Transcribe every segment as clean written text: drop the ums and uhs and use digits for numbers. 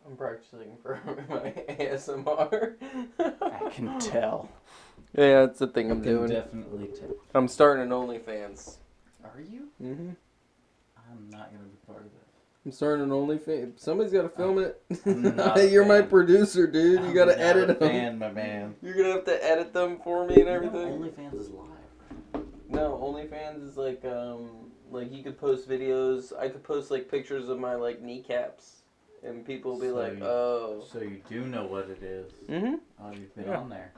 I'm practicing for my ASMR. I can tell. Yeah, that's the thing I'm I can doing. definitely tell. I'm starting an OnlyFans. Are you? Mm-hmm. I'm not going to be part of that. I'm starting an OnlyFans. Somebody's got to film it. I'm not a You're my fan. producer, dude. You got to edit I'm them. not a fan, my man. You're going to have to edit them for me and everything. You know, OnlyFans is live. No, OnlyFans is like you could post videos. I could post like pictures of my like kneecaps, and people will be oh. So you do know what it is. Mm-hmm. Oh, you've been on there.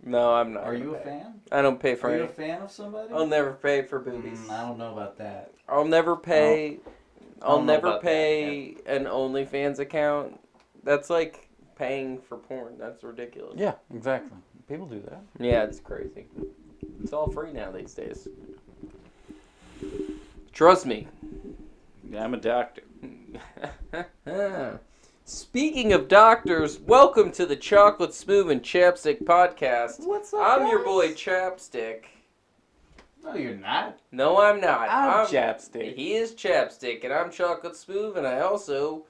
No, I'm not. Are you a fan? I don't pay for Are it. you a fan of somebody? I'll never pay for boobies. I don't know about that. I'll never pay. I'll never pay that, an OnlyFans account. That's like paying for porn. That's ridiculous. Yeah, exactly. People do that. Yeah, it's crazy. It's all free now these days. Trust me. Yeah, I'm a doctor. Speaking of doctors, welcome to the Chocolate Smooth Chapstick podcast. What's up, I'm your guys? boy Chapstick. No, you're not. No, I'm not. I'm Chapstick. He is Chapstick, and I'm Chocolate Smooth, and I also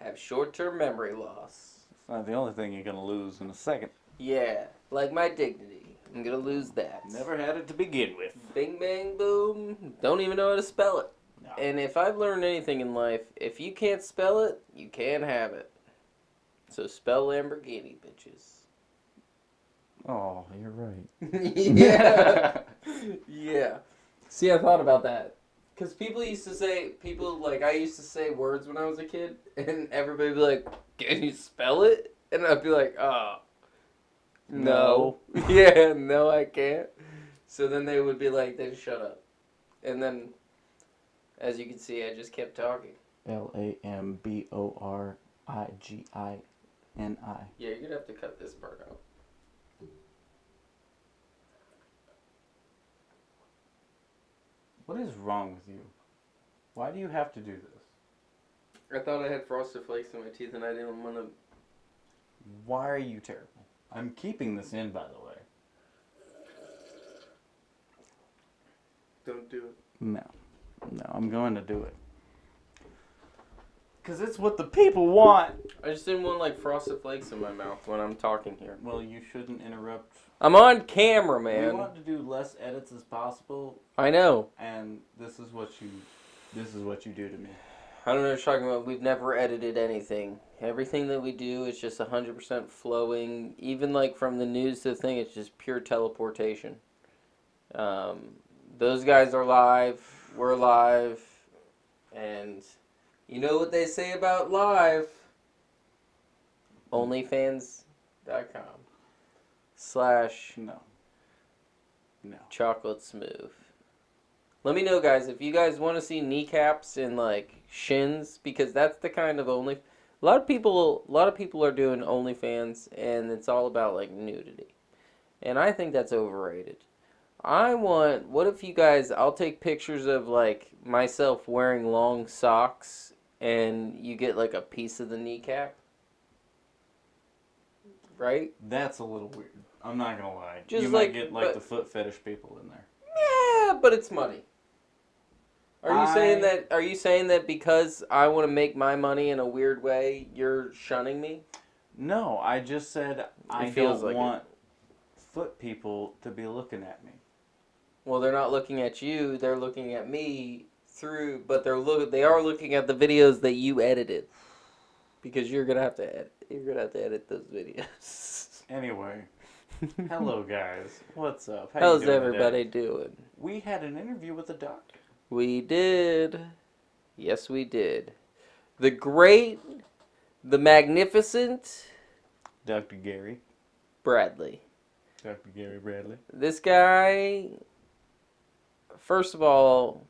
have short-term memory loss. It's not the only thing you're going to lose in a second. Yeah, like my dignity. I'm gonna lose that. Never had it to begin with. Bing, bang, boom. Don't even know how to spell it. No. And if I've learned anything in life, if you can't spell it, you can't have it. So spell Lamborghini, bitches. Oh, you're right. Yeah. Yeah. See, I thought about that. Because people used to say, I used to say words when I was a kid, and everybody would be like, can you spell it? And I'd be like, oh. No. Yeah, no, I can't. So then they would be like, then shut up. And then, as you can see, I just kept talking. Lamborghini. Yeah, you're going to have to cut this part out. What is wrong with you? Why do you have to do this? I thought I had Frosted Flakes in my teeth and I didn't want to... Why are you terrible? I'm keeping this in, by the way. Don't do it. No, I'm going to do it. Because it's what the people want. I just didn't want, Frosted Flakes in my mouth when I'm talking here. Well, you shouldn't interrupt. I'm on camera, man. We want to do less edits as possible. I know. And this is what you do to me. I don't know what you're talking about. We've never edited anything. Everything that we do is just 100% flowing. Even from the news to the thing, it's just pure teleportation. Those guys are live. We're live. And you know what they say about live? OnlyFans.com/. No. Chocolate Smooth. Let me know, guys, if you guys want to see kneecaps and shins, because that's the kind of a lot of people are doing OnlyFans, and it's all about nudity, and I think that's overrated. What if you guys? I'll take pictures of myself wearing long socks, and you get a piece of the kneecap, right? That's a little weird. I'm not gonna lie. Just you might get the foot fetish people in there. Yeah, but it's money. Are you saying that because I want to make my money in a weird way, you're shunning me? No, I just said I don't want foot people to be looking at me. Well, they're not looking at you. They're looking at me but they are looking at the videos that you edited. Because you're gonna have to edit those videos. Anyway, hello guys. What's up? How's everybody doing? We had an interview with a doctor. We did. Yes, we did. The great, the magnificent Dr. Gary. Bradley. Dr. Gary Bradley. This guy, first of all,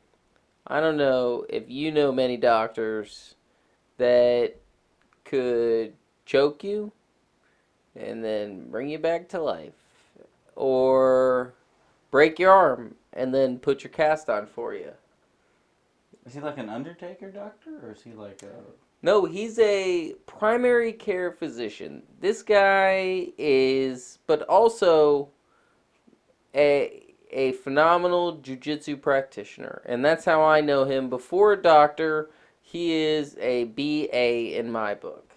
I don't know if you know many doctors that could choke you and then bring you back to life, or break your arm and then put your cast on for you. Is he like an Undertaker doctor, or is he like a... No, he's a primary care physician. This guy is, but also a phenomenal jiu-jitsu practitioner. And that's how I know him. Before a doctor, he is a BA in my book.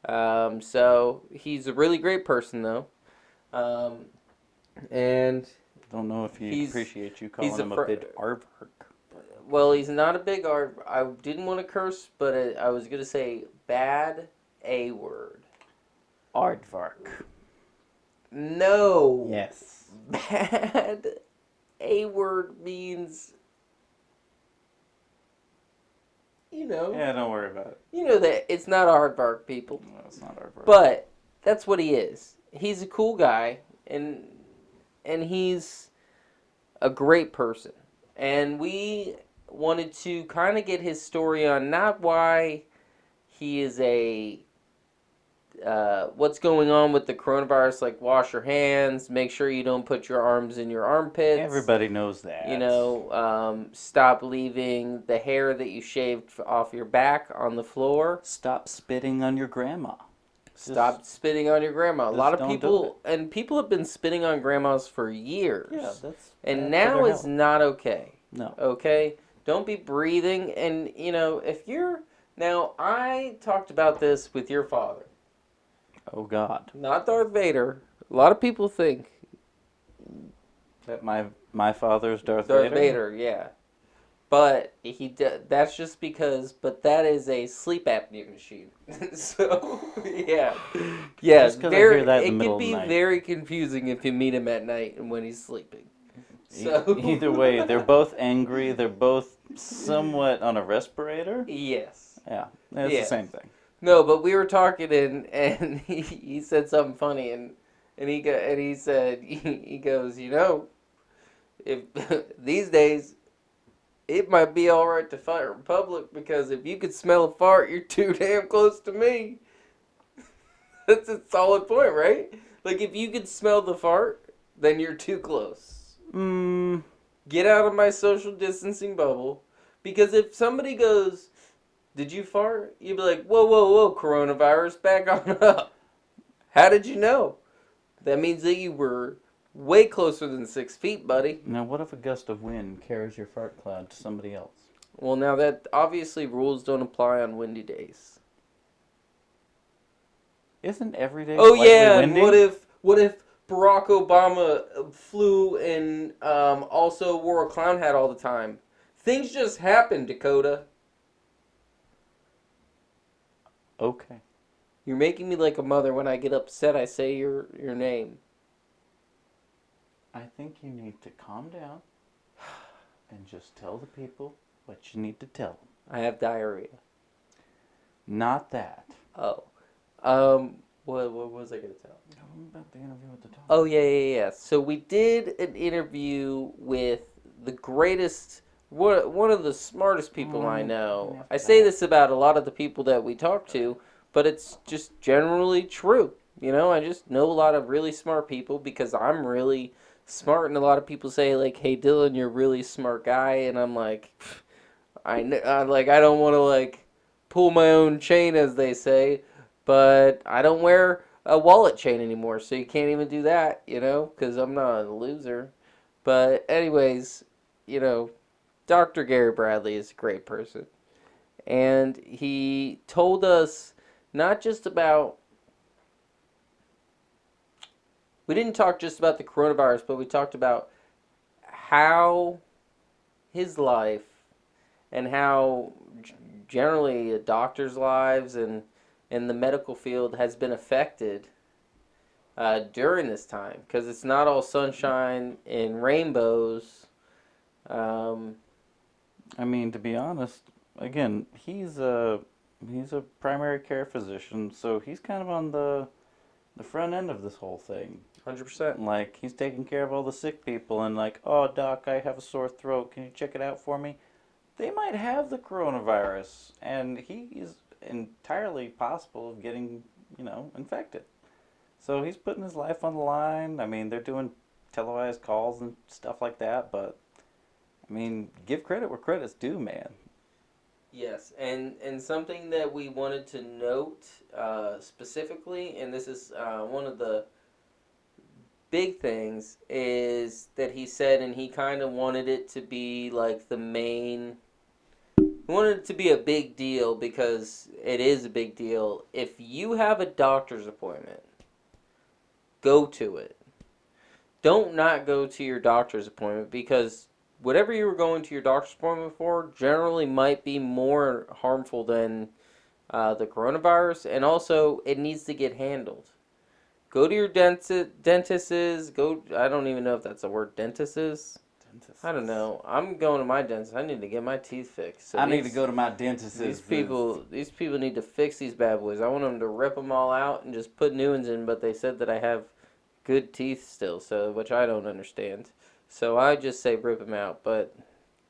So he's a really great person, though. And Don't know if he appreciates you calling him a big aardvark. Well, he's not a big aardvark. I didn't want to curse, but I was going to say bad A word. Aardvark. No. Yes. Bad A word means, Yeah, don't worry about it. You know that it's not aardvark, people. No, it's not aardvark. But that's what he is. He's a cool guy, and he's a great person. And we wanted to kind of get his story on not why he is what's going on with the coronavirus, like wash your hands, make sure you don't put your arms in your armpits. Everybody knows that. Stop leaving the hair that you shaved off your back on the floor. Stop spitting on your grandma. Stop spitting on your grandma. A lot of people, and people have been spitting on grandmas for years. Yeah, that's and now is not okay. No. Okay? Don't be breathing. And, if you're... Now, I talked about this with your father. Oh, God. Not Darth Vader. A lot of people think... That my father's Darth Vader? Darth Vader, yeah. But that's just because... But that is a sleep apnea machine. So, yeah. Yeah, just because I hear that in the middle of the night. It can be very confusing if you meet him at night and when he's sleeping. So either way, they're both angry. They're both somewhat on a respirator. Yes. Yeah, it's the same thing. No, but we were talking and he said something funny and he said he goes, if these days it might be all right to fight in public because if you could smell a fart, you're too damn close to me. That's a solid point, right? Like if you could smell the fart, then you're too close. Get out of my social distancing bubble. Because if somebody goes, did you fart? You'd be like, whoa, coronavirus, back on up. How did you know? That means that you were way closer than 6 feet, buddy. Now, what if a gust of wind carries your fart cloud to somebody else? Well, now that obviously rules don't apply on windy days. Isn't every day windy? What if Barack Obama flew and also wore a clown hat all the time? Things just happen, Dakota. Okay. You're making me like a mother when I get upset I say your name. I think you need to calm down and just tell the people what you need to tell them. I have diarrhea. Not that. Oh. What was I going to tell? About the interview with the dog. Oh, yeah. So we did an interview with the greatest, one of the smartest people I know. I say this about a lot of the people that we talk to, but it's just generally true. I just know a lot of really smart people because I'm really smart, and a lot of people say, like, hey, Dylan, you're a really smart guy, and I'm like, I don't want to, like, pull my own chain, as they say, but I don't wear a wallet chain anymore, so you can't even do that, because I'm not a loser. But anyways, Dr. Gary Bradley is a great person. And he told us not just about... We didn't talk just about the coronavirus, but we talked about how his life and how generally a doctor's lives and the medical field has been affected during this time, because it's not all sunshine and rainbows. I mean, to be honest, again, he's a primary care physician, so he's kind of on the front end of this whole thing. 100%. Like, he's taking care of all the sick people and like, oh, doc, I have a sore throat. Can you check it out for me? They might have the coronavirus, and he is entirely possible of getting, infected. So he's putting his life on the line. I mean, they're doing televised calls and stuff like that, but, I mean, give credit where credit's due, man. Yes, and something that we wanted to note specifically, and this is one of the big things, is that he said, and he kind of wanted it to be like the main We want it to be a big deal because it is a big deal. If you have a doctor's appointment, go to it. Don't not go to your doctor's appointment because whatever you were going to your doctor's appointment for generally might be more harmful than the coronavirus, and also it needs to get handled. Go to your dentists. Go. I don't even know if that's a word. Dentists. I don't know. I'm going to my dentist. I need to get my teeth fixed. So I need to go to my dentist. These people need to fix these bad boys. I want them to rip them all out and just put new ones in. But they said that I have good teeth still, so which I don't understand. So I just say rip them out. But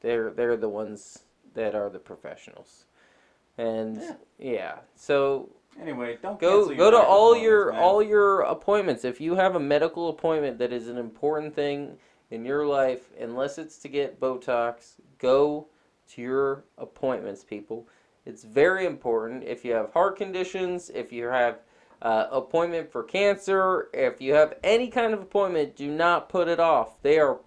they're the ones that are the professionals. And yeah. So anyway, don't go to all your appointments. If you have a medical appointment that is an important thing in your life, unless it's to get Botox, go to your appointments, people. It's very important. If you have heart conditions, if you have appointment for cancer, if you have any kind of appointment, do not put it off. They are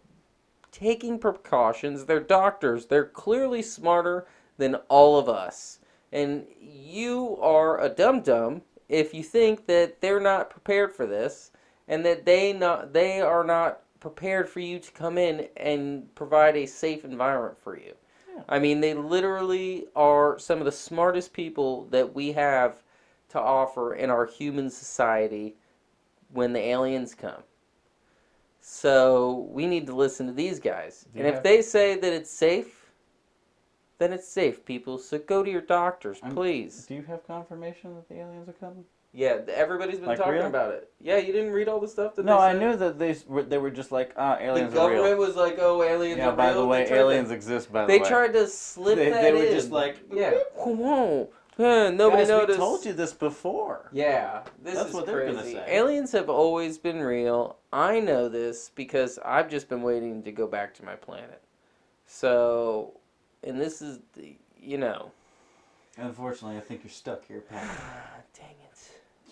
taking precautions. They're doctors. They're clearly smarter than all of us. And you are a dum-dum if you think that they're not prepared for this and that they are not prepared for you to come in and provide a safe environment for you. Yeah. I mean, they literally are some of the smartest people that we have to offer in our human society when the aliens come. So we need to listen to these guys. And if they say that it's safe, then it's safe, people. So go to your doctors, please. Do you have confirmation that the aliens are coming? Yeah, everybody's been talking about it. Yeah, you didn't read all the stuff that they said? No, I knew that they were just like, aliens are real. The government was like, oh, aliens are real. Yeah, by the way, aliens exist, by the way. They tried to slip that in. They were just like, yeah. Come on. Nobody noticed. We told you this before. Yeah, That's what they're going to say. Aliens have always been real. I know this because I've just been waiting to go back to my planet. So, and this is, Unfortunately, I think you're stuck here, Pat. Dang it.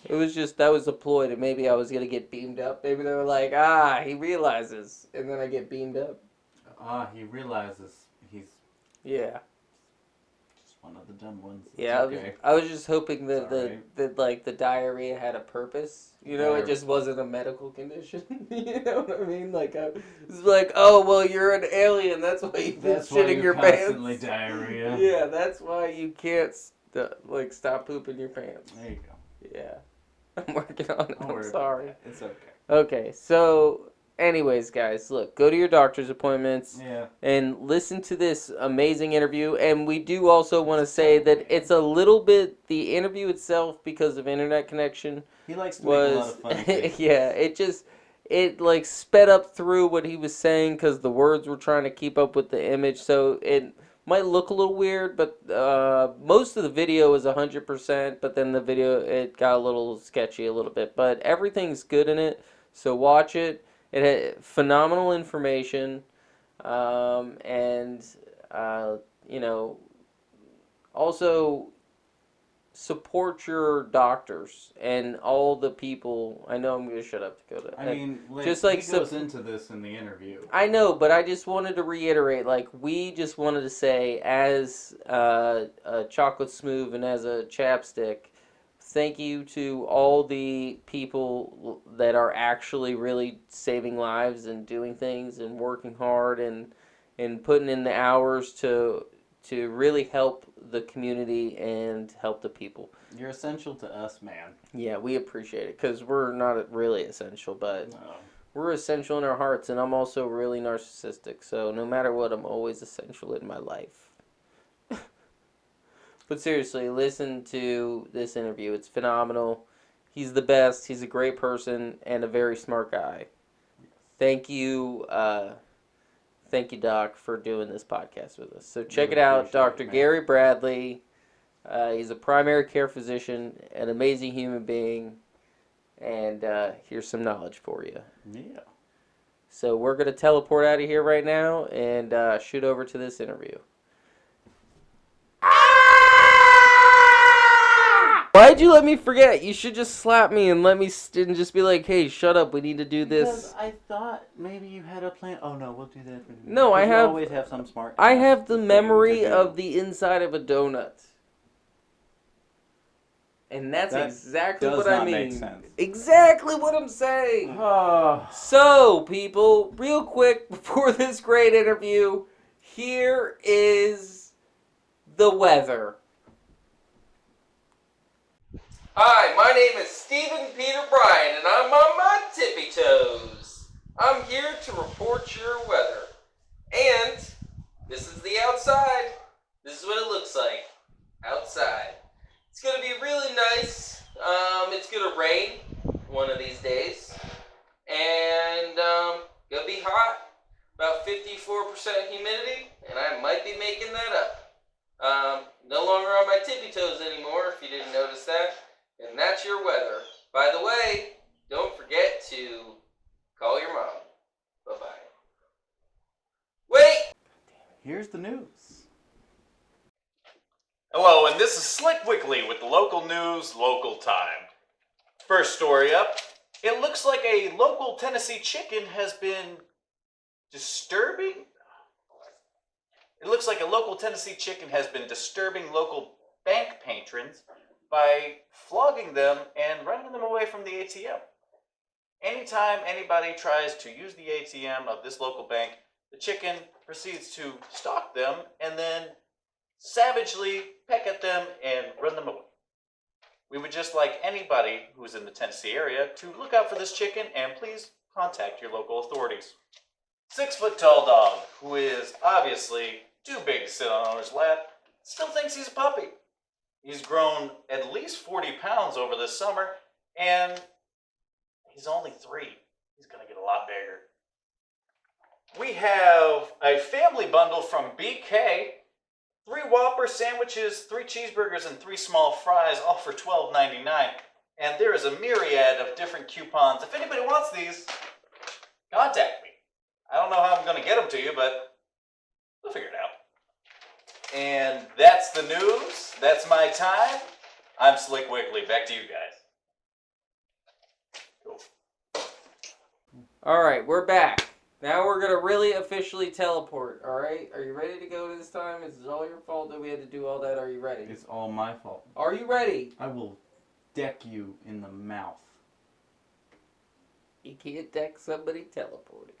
It was just, that was a ploy that maybe I was going to get beamed up. Maybe they were like, he realizes. And then I get beamed up. He realizes he's... Yeah. Just one of the dumb ones. Yeah, okay. I was just hoping that the diarrhea had a purpose. It just wasn't a medical condition. You know what I mean? Like, it's like, oh, well, you're an alien. That's why you've been shitting your pants. Constantly diarrhea. Yeah, that's why you can't, stop pooping your pants. There you go. Yeah. I'm working on it. I'm sorry. It's okay. Okay, so anyways, guys, look, go to your doctor's appointments and listen to this amazing interview. And we do also want to say that it's a little bit, the interview itself, because of internet connection, he likes to make a lot of fun things. Yeah, it sped up through what he was saying because the words were trying to keep up with the image. So it might look a little weird, but most of the video is 100%, but then the video, it got a little sketchy a little bit. But everything's good in it, so watch it. It had phenomenal information, and, also support your doctors and all the people. I know I'm going to shut up, Dakota. I mean, just he goes into this in the interview. I know, but I just wanted to reiterate, we just wanted to say, as a Chocolate Smooth and as a Chapstick, thank you to all the people that are actually really saving lives and doing things and working hard and putting in the hours to really help the community and help the people. You're essential to us, man. Yeah, we appreciate it because we're not really essential, but we're essential in our hearts, and I'm also really narcissistic, so no matter what, I'm always essential in my life. But seriously, listen to this interview. It's phenomenal. He's the best. He's a great person and a very smart guy. Thank you, Doc, for doing this podcast with us. So check it out, Dr. Gary Bradley. He's a primary care physician, an amazing human being, and here's some knowledge for you. Yeah. So we're going to teleport out of here right now and shoot over to this interview. What? Why'd you let me forget? You should just slap me and let me and just be like, "Hey, shut up. We need to do this." Because I thought maybe you had a plan. Oh no, we'll do that. No, I You have. always have some smart. I have the thing to memory do. of the inside of a donut. And that's That exactly does what I not mean. make sense. Exactly what I'm saying. Oh. So, people, real quick before this great interview, here is the weather. Hi, my name is Stephen Peter Bryan, and I'm on my tippy toes. I'm here to report your weather. And this is the outside. This is what it looks like outside. It's going to be really nice. It's going to rain one of these days. And going to be hot. About 54% humidity. And I might be making that up. No longer on my tippy toes anymore, if you didn't notice that. And that's your weather. By the way, don't forget to call your mom. Bye-bye. Wait! Here's the news. Hello, and this is Slick Wiggly with the local news, local time. First story up. It looks like a local Tennessee chicken has been disturbing. It looks like a local Tennessee chicken has been disturbing local bank patrons by flogging them and running them away from the ATM. Anytime anybody tries to use the ATM of this local bank, the chicken proceeds to stalk them and then savagely peck at them and run them away. We would just like anybody who's in the Tennessee area to look out for this chicken and please contact your local authorities. 6-foot-tall dog, who is obviously too big to sit on owner's lap, still thinks he's a puppy. He's grown at least 40 pounds over this summer, and he's only 3. He's going to get a lot bigger. We have a family bundle from BK. 3 Whopper sandwiches, 3 cheeseburgers, and 3 small fries, all for $12.99. And there is a myriad of different coupons. If anybody wants these, contact me. I don't know how I'm going to get them to you, but we'll figure it out. And that's the news. That's my time. I'm Slick Wiggly. Back to you guys. Cool. Alright, we're back. Now we're going to really officially teleport, alright? Are you ready to go this time? Is it all your fault that we had to do all that? Are you ready? It's all my fault. Are you ready? I will deck you in the mouth. You can't deck somebody teleporting.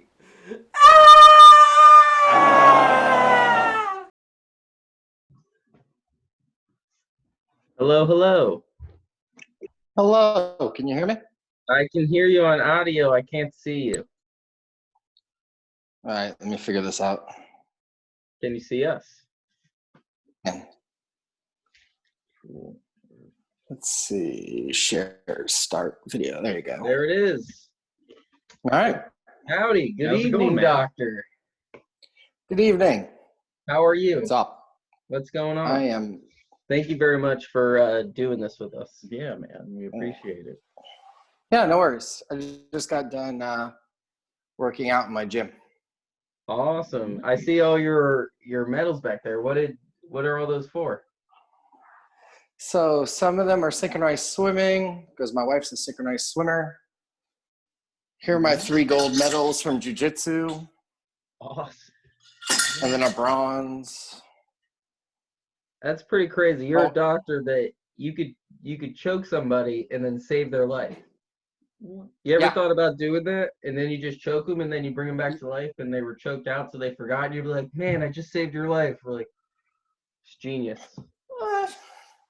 Hello, hello. Hello, can you hear me? I can hear you on audio. I can't see you. All right, let me figure this out. Can you see us? Yeah. Let's see, share, start video. There you go. There it is. All right. Howdy. Good How's it evening, going, man? Doctor. Good evening. How are you? What's up? What's going on? I am. Thank you very much for doing this with us. Yeah, man. We appreciate it. Yeah, no worries. I just got done working out in my gym. Awesome. I see all your medals back there. What are all those for? So some of them are synchronized swimming because my wife's a synchronized swimmer. Here are my 3 gold medals from jiu-jitsu, Awesome. and then a bronze. That's pretty crazy. You're a doctor that you could choke somebody and then save their life. You ever thought about doing that? And then you just choke them and then you bring them back to life and they were choked out so they forgot. And you'd be like, man, I just saved your life. We're like, it's genius.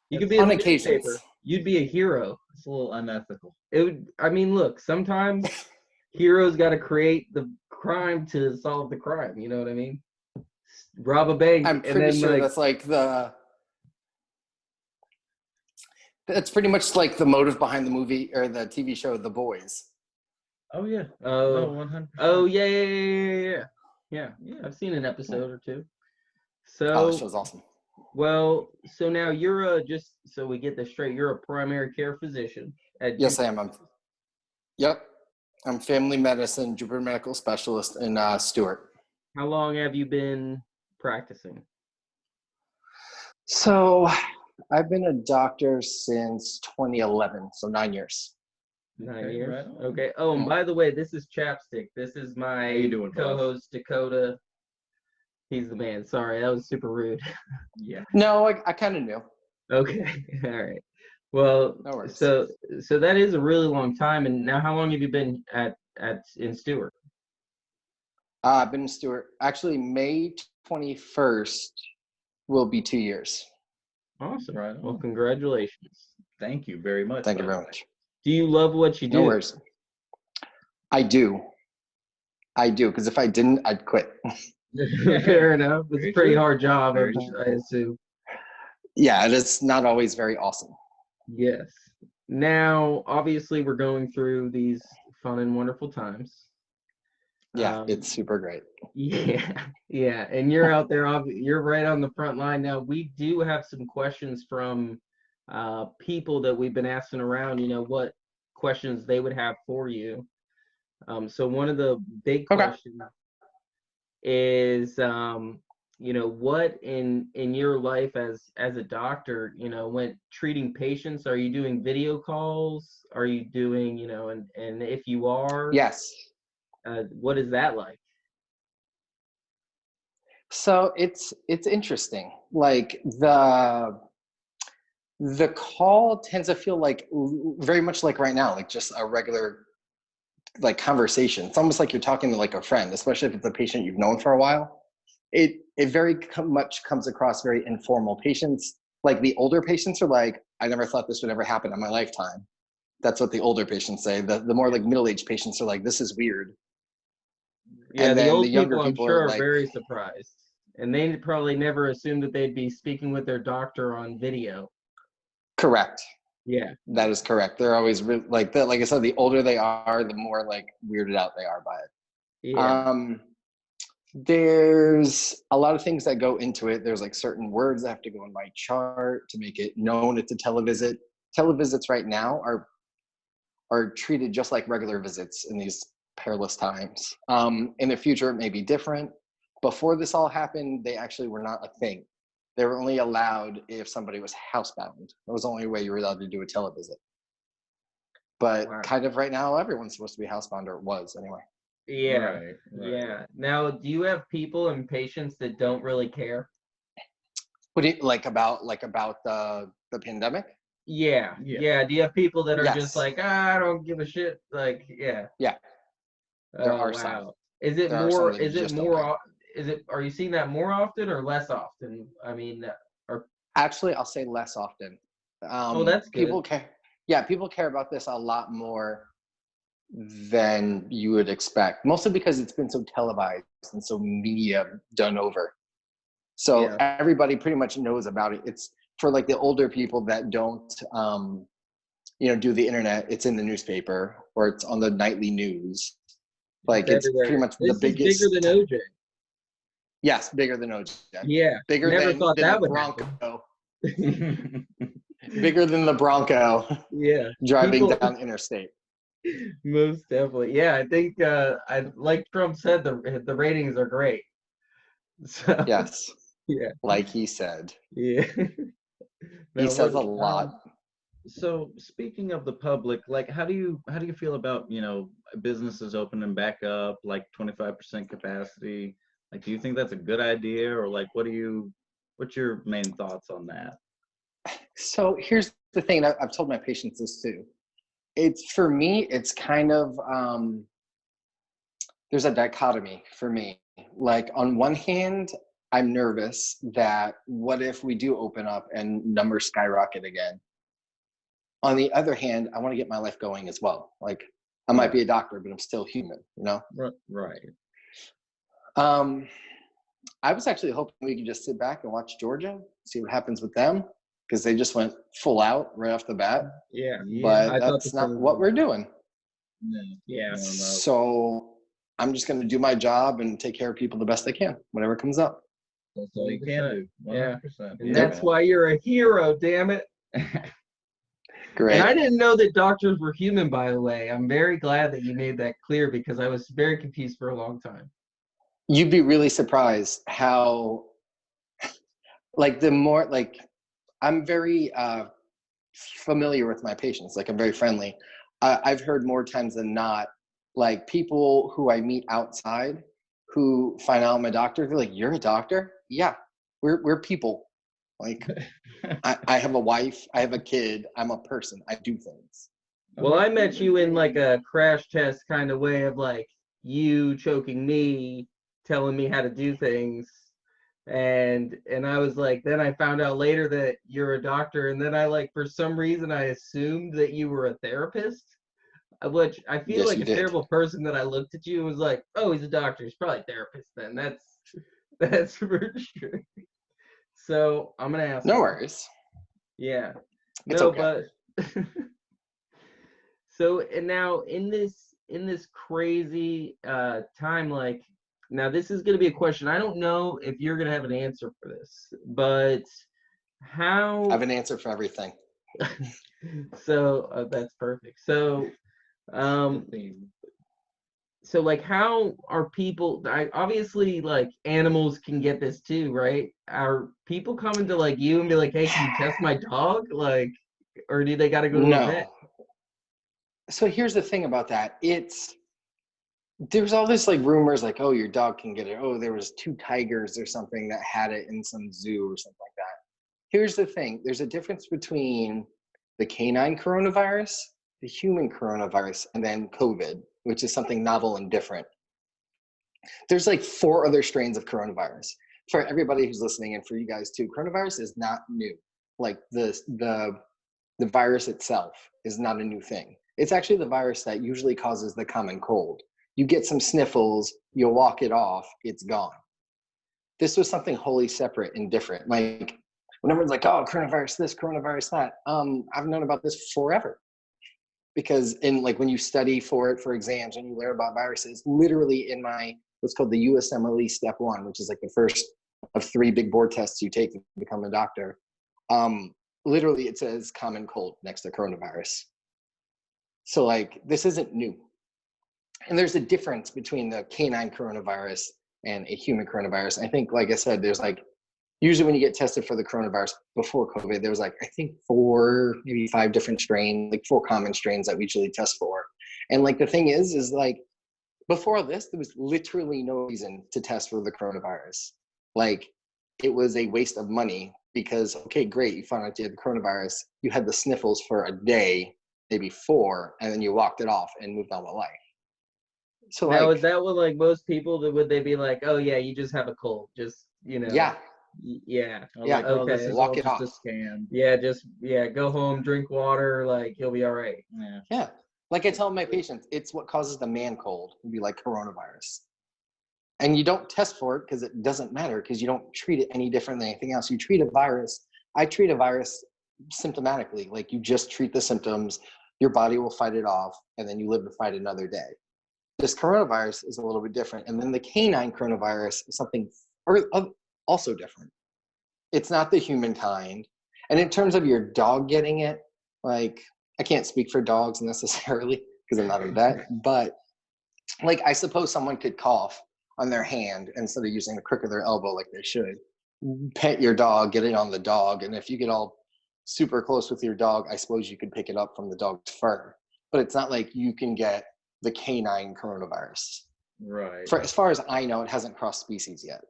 You could be on a occasions. newspaper. You'd be a hero. It's a little unethical. It would. I mean, look. Sometimes heroes got to create the crime to solve the crime. You know what I mean? Rob a bank. I'm pretty and then, sure that's like that's pretty much like the motive behind the movie or the TV show The Boys. Oh yeah. Oh, 100%. Oh yeah. I've seen an episode or two. Oh, that So show's awesome. well, so now you're just so we get this straight. You're a primary care physician. Yes, I am. Yep. I'm family medicine, Jupiter medical specialist in Stewart. How long have you been practicing? So I've been a doctor since 2011, so 9 years. 9 years. right on. Okay. Oh, and by the way, this is Chapstick. This is my you doing, boss? co-host Dakota. He's the man. Sorry, that was super rude. Yeah. No, I kind of knew. Okay. All right. Well, No worries. so that is a really long time. And now, how long have you been in Stewart? I've been in Stewart. Actually, May 21st will be 2 years. Awesome. Right on. Well, congratulations. Thank you very much. Thank you by very the way. much. Do you love what you do? No worries. I do, because if I didn't, I'd quit. Fair enough. It's Very a pretty true. hard job, Very I assume. Yeah, it is not always very awesome. Yes. Now, obviously, we're going through these fun and wonderful times. Yeah, it's super great. Yeah, yeah. And you're out there, you're right on the front line. Now, we do have some questions from people that we've been asking around, what questions they would have for you. So one of the big Okay. questions is, what in your life as a doctor, when treating patients, are you doing video calls? Are you doing, and if you are, Yes. what is that like? So it's interesting. Like the call tends to feel like very much like right now, like just a regular like conversation. It's almost like you're talking to like a friend, especially if it's a patient you've known for a while. It very much comes across very informal. Patients, like the older patients, are like, I never thought this would ever happen in my lifetime. That's what the older patients say. The more like middle-aged patients are like, this is weird. Yeah, And the then old the younger people, I'm people sure, are are like, very surprised, and they probably never assumed that they'd be speaking with their doctor on video. correct. Yeah, That is correct. They're always like that. Like I said, the older they are, the more like weirded out they are by it. yeah, There's a lot of things that go into it. There's like certain words that have to go in my chart to make it known it's a televisit. Televisits right now are treated just like regular visits in these perilous times. In the future, it may be different. Before this all happened, they actually were not a thing. They were only allowed if somebody was housebound. That was the only way you were allowed to do a televisit. But Wow. kind of right now, everyone's supposed to be housebound, or it was anyway. yeah, Right. yeah. Now, do you have people and patients that don't really care? What do you like about the pandemic? Yeah, Yeah. yeah. Do you have people that are just Yes. like, I don't give a shit? Like, yeah. Yeah. There Oh, are wow. some. Is it There are some more? that Is it just don't more? care. Are you seeing that more often or less often? I mean, or Actually, I'll say less often. oh, that's good. People care. Yeah, people care about this a lot more than you would expect. Mostly because it's been so televised and so media done over. So Yeah. everybody pretty much knows about it. It's for like the older people that don't, do the internet. It's in the newspaper or it's on the nightly news. Like it's everywhere. pretty much This the is biggest. bigger than OJ. Yes, bigger than OJ. Yeah. Bigger Never than thought the that would Bronco. happen. Bigger than the Bronco Yeah. driving People, down interstate. most definitely. Yeah, I think like Trump said, the ratings are great. So Yes, yeah, like he said. yeah. He Now says what? a lot. So speaking of the public, like how do you feel about, businesses opening back up like 25% capacity? Like do you think that's a good idea, or like what's your main thoughts on that? So here's the thing. I've told my patients this too. It's for me, it's kind of there's a dichotomy for me. Like on one hand, I'm nervous that what if we do open up and numbers skyrocket again? On the other hand, I want to get my life going as well. Like I might be a doctor, but I'm still human, Right. I was actually hoping we could just sit back and watch Georgia, see what happens with them, because they just went full out right off the bat. Yeah, But I thought that's the not same. what we're doing. Yeah. So I'm just going to do my job and take care of people the best I can, whatever comes up. That's all you can do. 100%. And that's why you're a hero, damn it. Great. And I didn't know that doctors were human, by the way. I'm very glad that you made that clear because I was very confused for a long time. You'd be really surprised how, like, the more, like, I'm very familiar with my patients. Like I'm very friendly. I've heard more times than not, like people who I meet outside who find out I'm a doctor. They're like, "You're a doctor?" Yeah, we're people. Like I have a wife. I have a kid. I'm a person. I do things. Well, I met you in like a crash test kind of way of like you choking me, telling me how to do things. And I was like, then I found out later that you're a doctor, and then I like for some reason I assumed that you were a therapist. Which I feel Yes, like you a did. terrible person that I looked at you and was like, oh, he's a doctor, he's probably a therapist then. That's for sure. So I'm gonna ask No you. worries. Yeah. It's No, okay. but so and now in this crazy time, like now this is gonna be a question. I don't know if you're gonna have an answer for this, but I how have an answer for everything. so that's perfect. Um so like how are people obviously like animals can get this too, right? Are people coming to like you and be like, hey, can you test my dog? Like, or do they gotta go to a vet? No. So here's the thing about that. There's all this like rumors like, oh, your dog can get it. Oh, there was 2 tigers or something that had it in some zoo or something like that. Here's the thing. There's a difference between the canine coronavirus, the human coronavirus, and then COVID, which is something novel and different. There's like 4 other strains of coronavirus. For everybody who's listening and for you guys too, coronavirus is not new. Like the virus itself is not a new thing. It's actually the virus that usually causes the common cold. You get some sniffles, you'll walk it off, it's gone. This was something wholly separate and different. Like when everyone's like, oh, coronavirus this, coronavirus that, I've known about this forever. Because in like when you study for it for exams and you learn about viruses, literally in my what's called the USMLE step 1, which is like the first of 3 big board tests you take to become a doctor, literally it says common cold next to coronavirus. So like this isn't new. And there's a difference between the canine coronavirus and a human coronavirus. I think, like I said, there's like usually when you get tested for the coronavirus before COVID, there was like I think 4, maybe 5 different strains, like 4 common strains that we usually test for. And like the thing is like before this, there was literally no reason to test for the coronavirus. Like it was a waste of money because, okay, great, you found out you had the coronavirus, you had the sniffles for a day, maybe 4, and then you walked it off and moved on with life. So Now, like, is that what like most people would they be like, oh yeah, you just have a cold, just you know, yeah, yeah, Or yeah, like, oh, this okay, is walk all it just a off. scam. yeah, just yeah, go home, drink water, like you'll be all right. Yeah. Yeah. Like I tell my patients, it's what causes the man cold, would be like coronavirus. And you don't test for it because it doesn't matter because you don't treat it any different than anything else. You treat a virus, I treat a virus symptomatically. Like you just treat the symptoms, your body will fight it off, and then you live to fight another day. This coronavirus is a little bit different. And then the canine coronavirus is something also different. It's not the human kind. And in terms of your dog getting it, like I can't speak for dogs necessarily because I'm not a vet, but like I suppose someone could cough on their hand instead of using the crook of their elbow like they should. Pet your dog, get it on the dog, and if you get all super close with your dog, I suppose you could pick it up from the dog's fur. But it's not like you can get the canine coronavirus. Right. For as far as I know, it hasn't crossed species yet.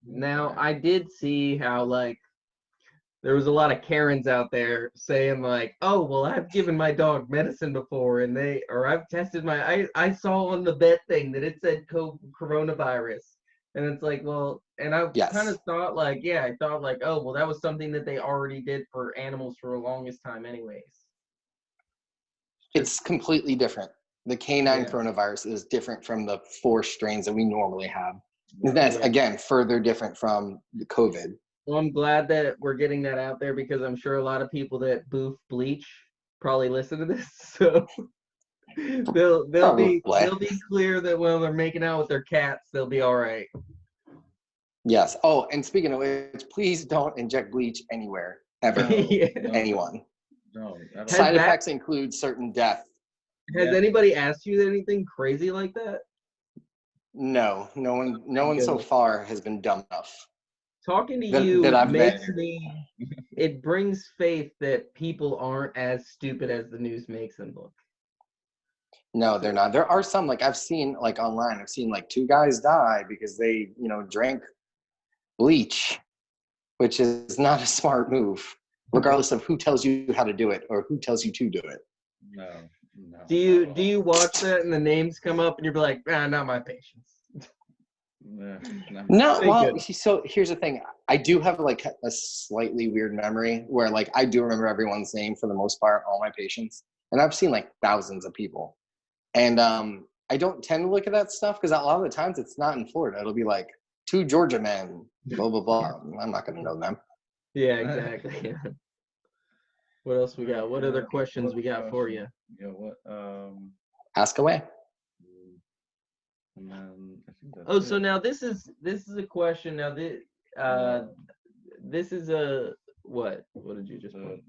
Now, I did see how like there was a lot of Karens out there saying like, oh well, I've given my dog medicine before, and I've tested I saw on the vet thing that it said coronavirus, and it's like, well, and I kind Yes. of thought like, yeah, I thought like, oh well, that was something that they already did for animals for the longest time, anyways. It's completely different. The canine Yeah. coronavirus is different from the 4 strains that we normally have. That's Yeah. again further different from the COVID. Well, I'm glad that we're getting that out there because I'm sure a lot of people that boof bleach probably listen to this, so Probably. they'll be clear that when they're making out with their cats, they'll be all right. Yes. Oh, and speaking of which, please don't inject bleach anywhere ever. Yeah. Anyone. No. Side effects include certain death. Has anybody asked you anything crazy like that? No one so goodness. far has been dumb enough. talking to that, you that I've met. makes me. It brings faith that people aren't as stupid as the news makes them look. No, they're not. There are some, like I've seen like online, I've seen like 2 guys die because they, drank bleach, which is not a smart move, regardless of who tells you how to do it or who tells you to do it. No, no. Do you watch that and the names come up and you're like, not my patients. No, no. No, Thank well, goodness. so here's the thing. I do have like a slightly weird memory where like I do remember everyone's name for the most part, all my patients. And I've seen like thousands of people. And I don't tend to look at that stuff because a lot of the times it's not in Florida. It'll be like 2 Georgia men, blah, blah, blah. I'm not going to know them. Yeah, exactly. What else we got? What other questions we got for you? Yeah, what? Ask away. And then I think that's Oh, so it. now this is a question. Now this is a what? What did you just put?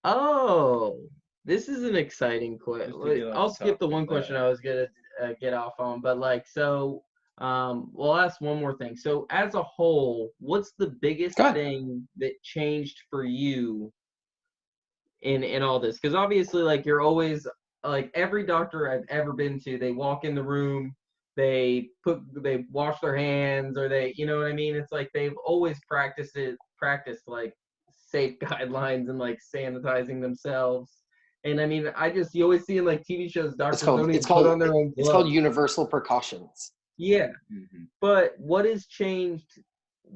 Oh, this is an exciting Just to question. get off I'll the skip the topic one of question that. I was gonna get off on, but like so. Well, I'll ask one more thing. So, as a whole, what's the biggest Go ahead. thing that changed for you in all this? Because obviously, like you're always like every doctor I've ever been to, they walk in the room, they wash their hands, or they, you know what I mean? It's like they've always practiced like safe guidelines and like sanitizing themselves. And I mean, you always see in like TV shows, It's doctors called don't it's even put called on their own it's called gloves. universal precautions. Yeah, Mm-hmm. but what has changed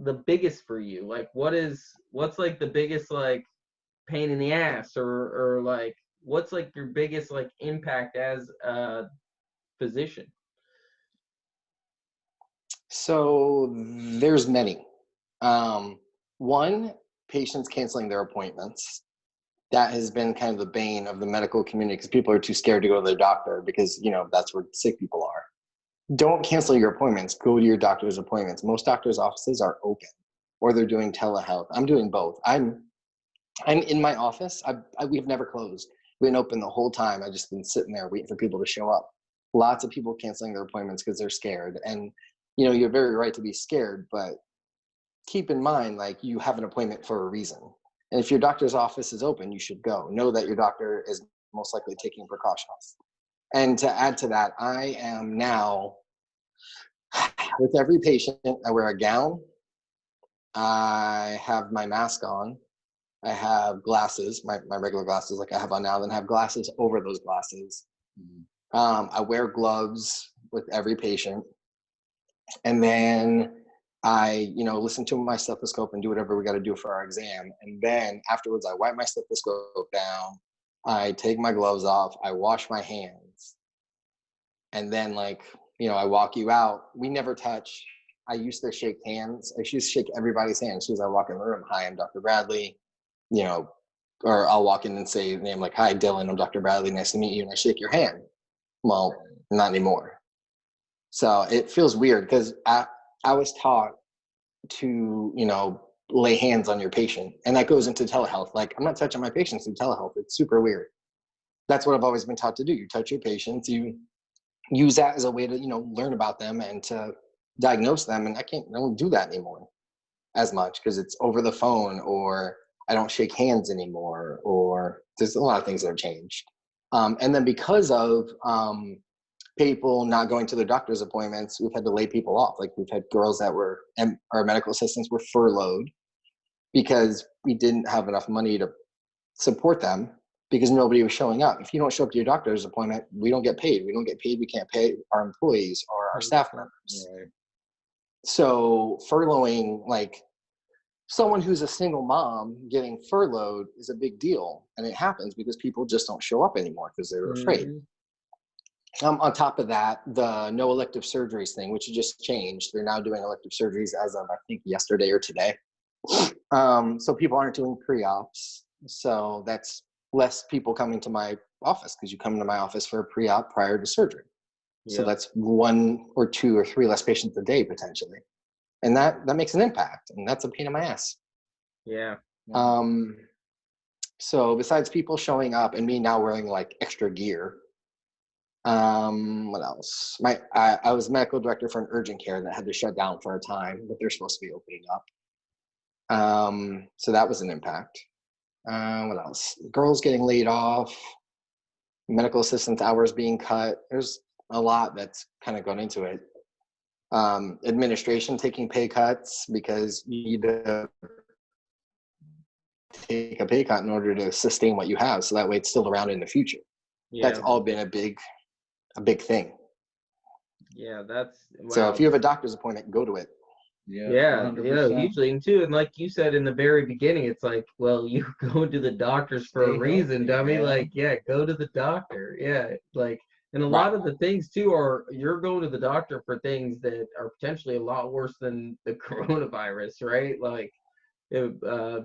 the biggest for you? Like, what's like the biggest like pain in the ass, or like what's like your biggest like impact as a physician? So there's many. One, patients canceling their appointments. That has been kind of the bane of the medical community because people are too scared to go to their doctor because, that's where sick people are. Don't cancel your appointments. Go to your doctor's appointments. Most doctors' offices are open or they're doing telehealth. I'm doing both. I'm in my office. We've never closed. We've been open the whole time. I've just been sitting there waiting for people to show up. Lots of people canceling their appointments because they're scared. And, you're very right to be scared, but keep in mind, like, you have an appointment for a reason. And if your doctor's office is open, you should go. Know that your doctor is most likely taking precautions. And to add to that, I am now, with every patient, I wear a gown. I have my mask on. I have glasses, my regular glasses like I have on now, then I have glasses over those glasses. I wear gloves with every patient. And then I, listen to my stethoscope and do whatever we got to do for our exam. And then afterwards, I wipe my stethoscope down. I take my gloves off. I wash my hands. And then, I walk you out. We never touch. I used to shake hands. I used to shake everybody's hand as soon as I walk in the room. Hi, I'm Dr. Bradley. Or I'll walk in and say your name like, hi, Dylan, I'm Dr. Bradley. Nice to meet you. And I shake your hand. Well, not anymore. So it feels weird because I was taught to, lay hands on your patient. And that goes into telehealth. Like, I'm not touching my patients in telehealth. It's super weird. That's what I've always been taught to do. You touch your patients, you use that as a way to, learn about them and to diagnose them. And I don't do that anymore as much because it's over the phone, or I don't shake hands anymore, or there's a lot of things that have changed. And then because of people not going to their doctor's appointments, we've had to lay people off. Like, we've had girls that our medical assistants were furloughed because we didn't have enough money to support them because nobody was showing up. If you don't show up to your doctor's appointment, we don't get paid. We don't get paid. We can't pay our employees or our staff members. Right. So furloughing, like, someone who's a single mom getting furloughed is a big deal. And it happens because people just don't show up anymore because they're afraid. On top of that, the no elective surgeries thing, which just changed. They're now doing elective surgeries as of, I think, yesterday or today. So people aren't doing pre-ops. So that's less people coming to my office because you come to my office for a pre-op prior to surgery. Yeah. So that's 1 or 2 or 3 less patients a day potentially. And that makes an impact, and that's a pain in my ass. Yeah. So besides people showing up and me now wearing like extra gear, What else? I was medical director for an urgent care that had to shut down for a time, but they're supposed to be opening up. So that was an impact. What else? Girls getting laid off, medical assistance hours being cut. There's a lot that's kind of gone into it. Administration taking pay cuts because you need to take a pay cut in order to sustain what you have, so that way it's still around in the future. Yeah. That's all been a big thing. Yeah, that's So wow. if you have a doctor's appointment, go to it. Yeah, 100%. usually, and too, and like you said in the very beginning, it's like, well, you go to the doctors for a Stay reason, healthy, dummy. man. Like, yeah, go to the doctor. Yeah, like, and a Right. lot of the things too are you're going to the doctor for things that are potentially a lot worse than the coronavirus, right? Like, if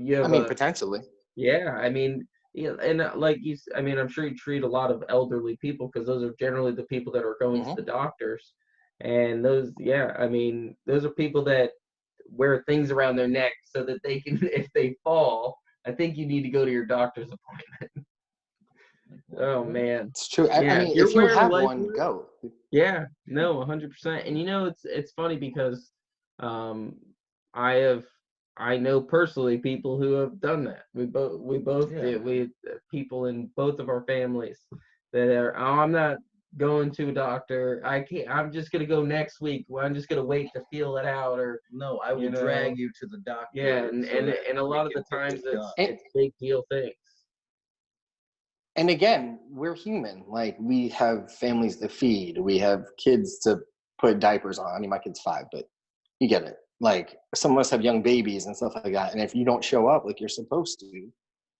you I have mean, potentially. yeah, I mean, yeah, and like I mean, I'm sure you treat a lot of elderly people because those are generally the people that are going to Mm-hmm. the doctors, and those, yeah, I mean, those are people that wear things around their neck so that they can, if they fall, I think you need to go to your doctor's appointment. Oh man, It's true. I yeah, if mean, you're if you wearing a have life, one, go. yeah, no, 100%. And it's funny because um I have I know personally people who have done that. We both Yeah. did. We people in both of our families that are, oh, I'm not going to a doctor. I can't. I'm just gonna go next week. Well, I'm just gonna wait to feel it out, or No, I will drag you to the doctor. yeah, and so that and a we lot of can the get times this done. And, it's big deal things. and again, we're human. Like, we have families to feed. We have kids to put diapers on. I mean, my kid's 5, but you get it. Like, some of us have young babies and stuff like that. And if you don't show up like you're supposed to,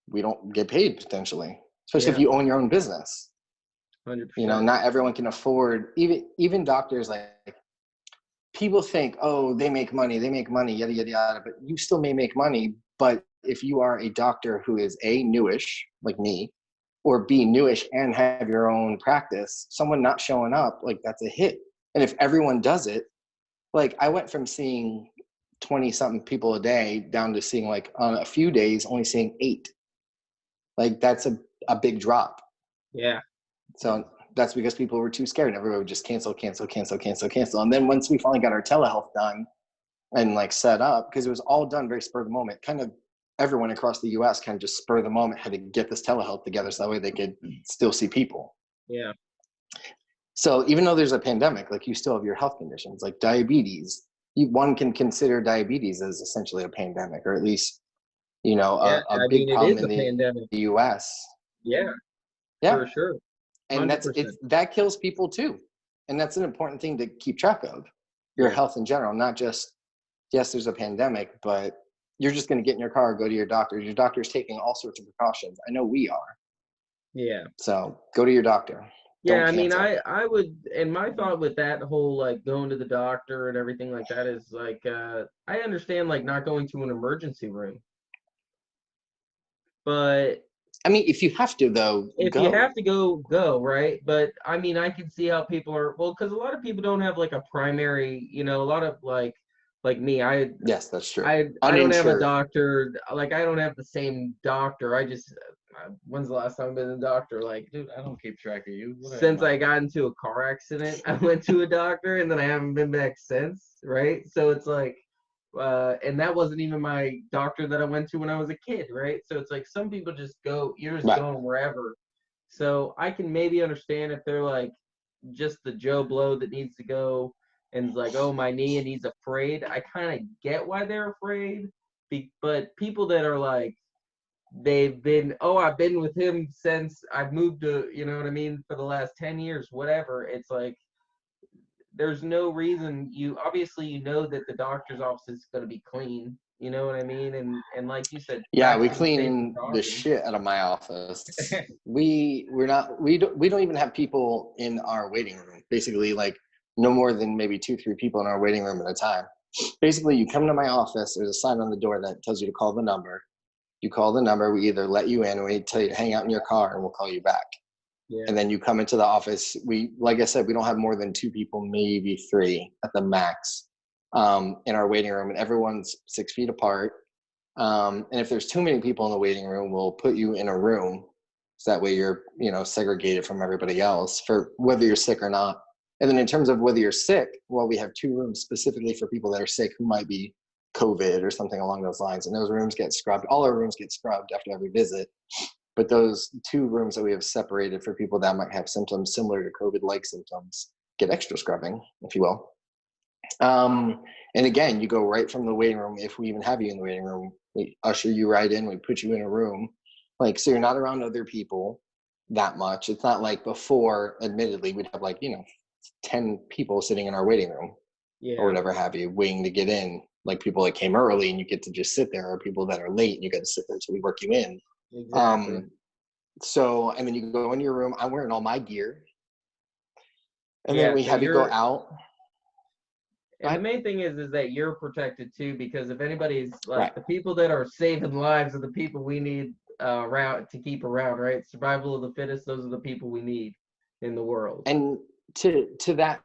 we don't get paid potentially, especially if Yeah, you own your own business. 100%. Not everyone can afford, even doctors. Like, people think, oh, they make money, yada yada yada, but you still may make money. But if you are a doctor who is A, newish like me, or B, newish and have your own practice, someone not showing up, like, that's a hit. And if everyone does it, like, I went from seeing 20 something people a day down to seeing, like, on a few days only seeing 8. Like, that's a big drop. Yeah, So that's because people were too scared and everybody would just cancel. And then once we finally got our telehealth done and, like, set up, because it was all done very spur of the moment, kind of everyone across the US kind of just spur of the moment had to get this telehealth together so that way they could still see people. yeah, So even though there's a pandemic, like, you still have your health conditions like diabetes. One can consider diabetes as essentially a pandemic, or at least, yeah. a I big mean, it problem is in a the pandemic. US. Yeah, Yeah. for sure. And 100%. that kills people too. And that's an important thing to keep track of, your Yeah. health in general, not just, yes, there's a pandemic, but you're just going to get in your car, go to your doctor. Your doctor's taking all sorts of precautions. I know we are. Yeah. So go to your doctor. Yeah, Don't I mean, cancel. I would, and my thought with that whole like going to the doctor and everything like that is like, I understand like not going to an emergency room, but I mean, if you have to, though, if you go. have to go, go, right? But I mean, I can see how people are, well, because a lot of people don't have like a primary, a lot of like me, Yes, that's true. I don't have a Uninsured. doctor. Like, I don't have the same doctor. I just when's the last time I've been to the doctor? Like, Dude, I don't keep track of you. What since am I? I got into a car accident, I went to a doctor, and then I haven't been back since. Right? So it's like, and that wasn't even my doctor that I went to when I was a kid. Right? So it's like some people just go. You're just Right. going wherever. So I can maybe understand if they're like just the Joe Blow that needs to go and is like, oh, my knee, and he's afraid. I kind of get why they're afraid. But people that are like, they've been, oh, I've been with him since I've moved to, you know what I mean, for the last 10 years, whatever. It's like, there's no reason. You obviously, that the doctor's office is going to be clean. You know what I mean? And like you said, Yeah, we practicing safe clean the precautions. shit out of my office. We don't even have people in our waiting room. Basically, like, no more than maybe 2-3 people in our waiting room at a time. Basically, you come to my office, there's a sign on the door that tells you to call the number. You call the number, we either let you in or we tell you to hang out in your car and we'll call you back. Yeah. And then you come into the office. Like I said, we don't have more than 2 people, maybe 3 at the max, in our waiting room, and everyone's 6 feet apart. And if there's too many people in the waiting room, we'll put you in a room So that way you're, segregated from everybody else for whether you're sick or not. And then in terms of whether you're sick, well, we have 2 rooms specifically for people that are sick who might be COVID or something along those lines. And those rooms get scrubbed. All our rooms get scrubbed after every visit. But those 2 rooms that we have separated for people that might have symptoms similar to COVID-like symptoms get extra scrubbing, if you will. And again, you go right from the waiting room. If we even have you in the waiting room, we usher you right in. We put you in a room, so you're not around other people that much. It's not like before, admittedly, we'd have 10 people sitting in our waiting room or whatever have you, waiting to get in. Like people that came early and you get to just sit there, or people that are late and you get to sit there until we work you in. Exactly. So, and then you go in your room. I'm wearing all my gear. And then we so have you go out. And the main thing is that you're protected too, because if anybody's Right. the people that are saving lives are the people we need around to keep around, right? Survival of the fittest. Those are the people we need in the world. And to that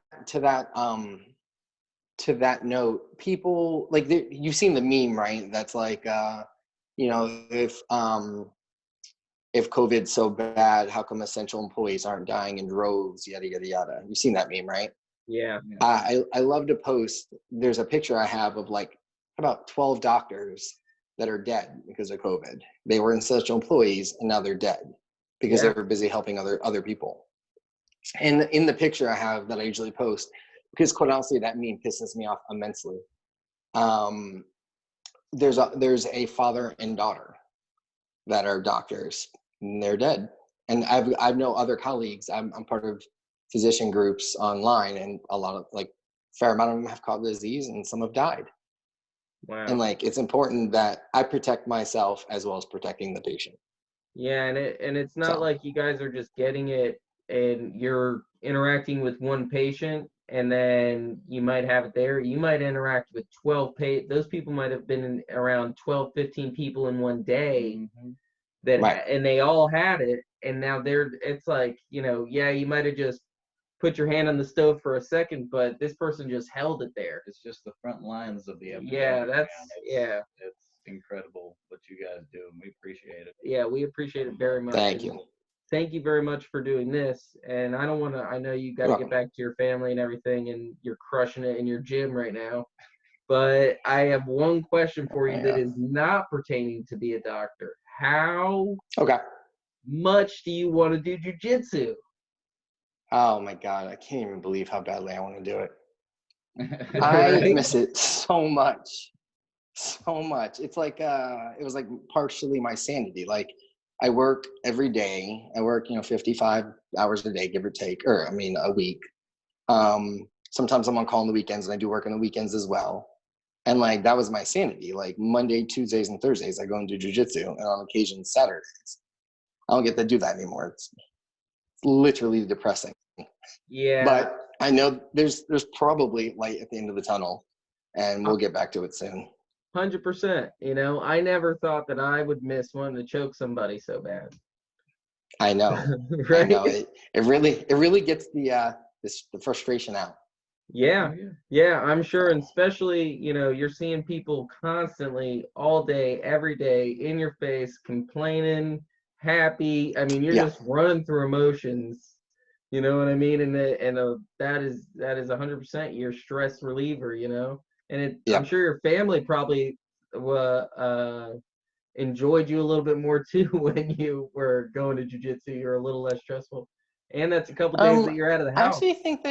note, people you've seen the meme, right? That's if COVID's so bad, how come essential employees aren't dying in droves? Yada yada yada. You've seen that meme, right? Yeah. I love to post. There's a picture I have of about 12 doctors that are dead because of COVID. They were essential employees and now they're dead because they were busy helping other people. And in the picture I have that I usually post, because quite honestly, that meme pisses me off immensely. There's a father and daughter that are doctors and they're dead. And I've know other colleagues. I'm part of physician groups online, and a lot of fair amount of them have caught the disease and some have died. Wow. And it's important that I protect myself as well as protecting the patient. Yeah, and it's not like you guys are just getting it and you're interacting with one patient and then you might have it there. You might interact with 12 those people might have been around 12, 15 people in one day and they all had it, and now it's you might have just put your hand on the stove for a second, but this person just held it there. It's just the front lines of the epidemic. Yeah, it's incredible what you guys do, and we appreciate it. Yeah, we appreciate it very much. Thank you. Thank you very much for doing this. And I know you got to get back to your family and everything, and you're crushing it in your gym right now. But I have one question for you that is not pertaining to be a doctor. How much do you want to do jujitsu? Oh my God, I can't even believe how badly I want to do it. I miss it so much. So much. It's it was partially my sanity. I work every day. I work, 55 hours a day, give or take, or a week. Sometimes I'm on call on the weekends, and I do work on the weekends as well. And that was my sanity. Monday, Tuesdays, and Thursdays, I go and do jujitsu, and on occasion Saturdays. I don't get to do that anymore. It's literally depressing. Yeah. But I know there's probably light at the end of the tunnel, and we'll get back to it soon. 100%. I never thought that I would miss wanting to choke somebody so bad. I know. Right? I know. It really gets the frustration out. Yeah, I'm sure. And especially, you're seeing people constantly, all day, every day, in your face, complaining, happy. You're just running through emotions. You know what I mean? And that is 100% your stress reliever. And I'm sure your family probably enjoyed you a little bit more too when you were going to jiu-jitsu. You're a little less stressful, and that's a couple days that you're out of the house. I actually think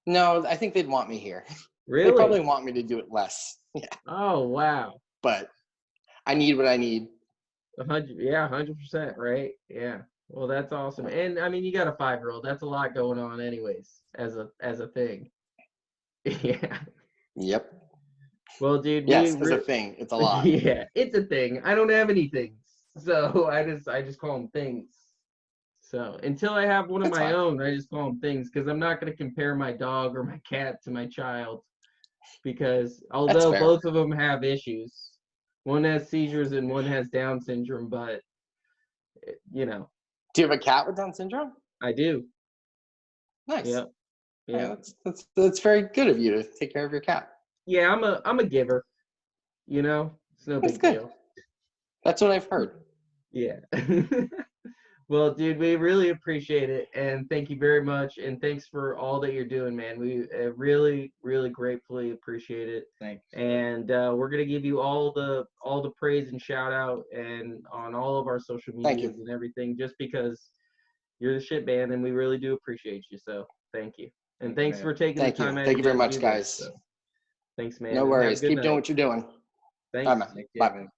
I think they'd want me here. Really? They probably want me to do it less. Yeah. Oh wow. But I need what I need. 100%, right? Yeah. Well, that's awesome. And you got a 5-year-old. That's a lot going on, anyways, as a thing. Yeah. Yep. Well, dude. Yes, as a thing, it's a lot. Yeah, it's a thing. I don't have any things, so I just call them things. So until I have one of my own, I just call them things, because I'm not going to compare my dog or my cat to my child, because although both of them have issues, one has seizures and one has Down syndrome, but Do you have a cat with Down syndrome? I do. Nice. Yeah. Yeah, that's very good of you to take care of your cat. Yeah, I'm a giver. It's no big deal. That's what I've heard. Yeah. Well, dude, we really appreciate it, and thank you very much, and thanks for all that you're doing, man. We really, really gratefully appreciate it, Thanks. and we're gonna give you all the praise and shout out, and on all of our social Thank medias you. and everything, just because you're the shit, man, and we really do appreciate you. So thank you, and thanks man. for taking the Thank time you. out of Thank you your very day to much, do this. guys. So thanks, man, No and have a worries. good Keep doing night. what you're doing. All right, Thanks. man. Take care, Bye. man.